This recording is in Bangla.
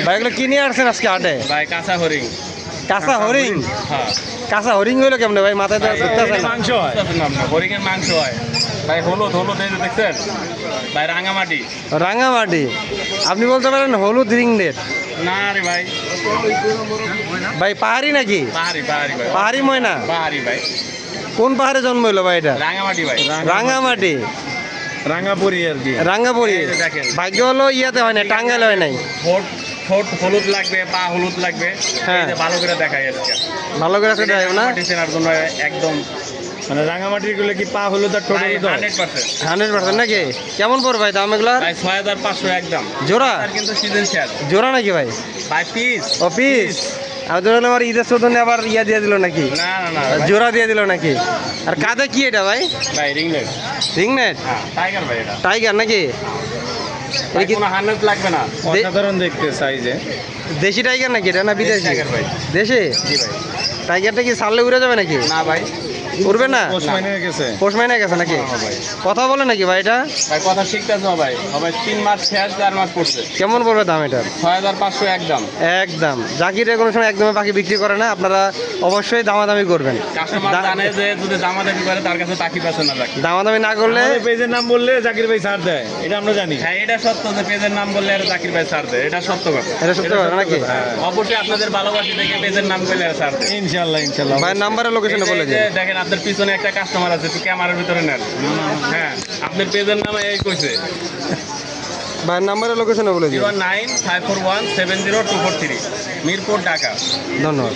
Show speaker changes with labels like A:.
A: ভাই এগুলো কি নিয়ে আসছেন আজকে হাটে?
B: ভাই কাঁচা হরিং।
A: কাঁচা হরিং?
B: হ্যাঁ।
A: কাঁচা হরিং হইলো কেমনে ভাই? মাথায় তো ধরতেছে না।
B: মাংস হয়, হরিণের মাংস হয় ভাই। হলুদ হলুদ এই যে দেখছেন ভাই, রাঙামাটি।
A: রাঙামাটি? আপনি বলতে পারেন হলুদ রিংনেট?
B: না রে ভাই,
A: ভাই পাহাড়ি নাকি?
B: পাহাড়ি পাহাড়ি ভাই,
A: পাহাড়ি ময়না?
B: পাহাড়ি ভাই।
A: কোন পাহাড়ে জন্ম হইলো ভাই এটা?
B: রাঙামাটি ভাই।
A: রাঙামাটি?
C: রাঙ্গাপুরি আর কি।
A: রাঙ্গাপুরি?
B: এই যে দেখেন।
A: ভাগ্য হলো ইয়াতে হয় না, টাঙ্গাইল হয় নাই।
B: ঠোঁট ঠোঁট হলুদ লাগবে, পা হলুদ লাগবে।
A: হ্যাঁ।
B: এই যে ভালো করে দেখাই আজকে।
A: ভালো করে আছে দেখাবো না?
B: রাঙামাটি চেনার জন্য একদম
C: মানে রাঙ্গামাটির গুলো কি পা হলুদ আর ঠোঁট হলুদ হয়?
B: 100%।
A: 100% নাকি? কেমন পড়বে ভাই দাম এগুলার?
B: ভাই 6500 একদম।
A: জোড়া?
B: আর কিন্তু সিজন শেয়ার
A: জোড়া নাকি ভাই?
B: ভাই পিস।
A: ও পিস? আর ধরুন আমার ঈদের চোদনে আবার ইয়া দিয়ে দিল নাকি?
B: না না না ভাই।
A: জোড়া দিয়ে দিল নাকি? আর কাঁধে কি এটা ভাই?
B: ভাই রিংনেট।
A: রিংনেট?
B: হ্যাঁ, টাইগার ভাই এটা।
A: টাইগার নাকি?
B: ভাই
A: এটা কি
B: কোনো হার্নেস লাগবে না।
C: অসাধারণ দেখতে সাইজে।
A: দেশি টাইগার নাকি এটা না বিদেশি?
B: টাইগার ভাই।
A: দেশি?
B: জি ভাই।
A: টাইগারটা কি ছাড়লে উড়ে যাবে নাকি?
B: না ভাই,
A: উড়বে না?
C: পোষ মাইনে গেছে।
A: পোষ মাইনে গেছে নাকি?
B: হ্যাঁ ভাই।
A: কথা বলে নাকি ভাই এটা?
B: ভাই কথা শিখতেছ না ভাই। হবে 3 মাস শেষ, 4 মাস পড়ছে।
A: কেমন পড়বে দাম এটা?
B: 6500 একদম।
A: একদম। জাকিরে কোনো সময় একদমই পাখি বিক্রি করে না, আপনারা অবশ্যই দামাদামি করবেন।
B: কাস্টমার জানে যে যদি দামাদামি করে তার কাছে পাখি পাচ্ছে না জাকি।
A: দামাদামি না করলে
C: আমাদের পেজের নাম বললে জাকির ভাই ছাড় দেয়, এটা আমরা জানি।
B: হ্যাঁ, এটা সত্য যে পেজের নাম বললে আর জাকির ভাই ছাড় দেয়। এটা সত্য কথা।
A: এটা সত্যি কথা নাকি?
B: অবশ্যই আপনাদের ভালোবাসি দেখে পেজের নাম বললে আর ছাড় দেয়।
C: ইনশাল্লাহ ইনশাল্লাহ।
A: ভাইয়ের নাম্বারের লোকেশনে বলে
B: এই
A: দিন।
B: যে দেখেন আপনার পিছনে একটা কাস্টমার আছে, একটু ক্যামেরার ভিতরে নেন। হ্যাঁ, আপনার পেজের নামে এই কইছে
A: ভাইয়ের নাম্বারের লোকেশনে বলে দিন।
B: 09541702443 মিরপুর, ঢাকা।
A: ধন্যবাদ।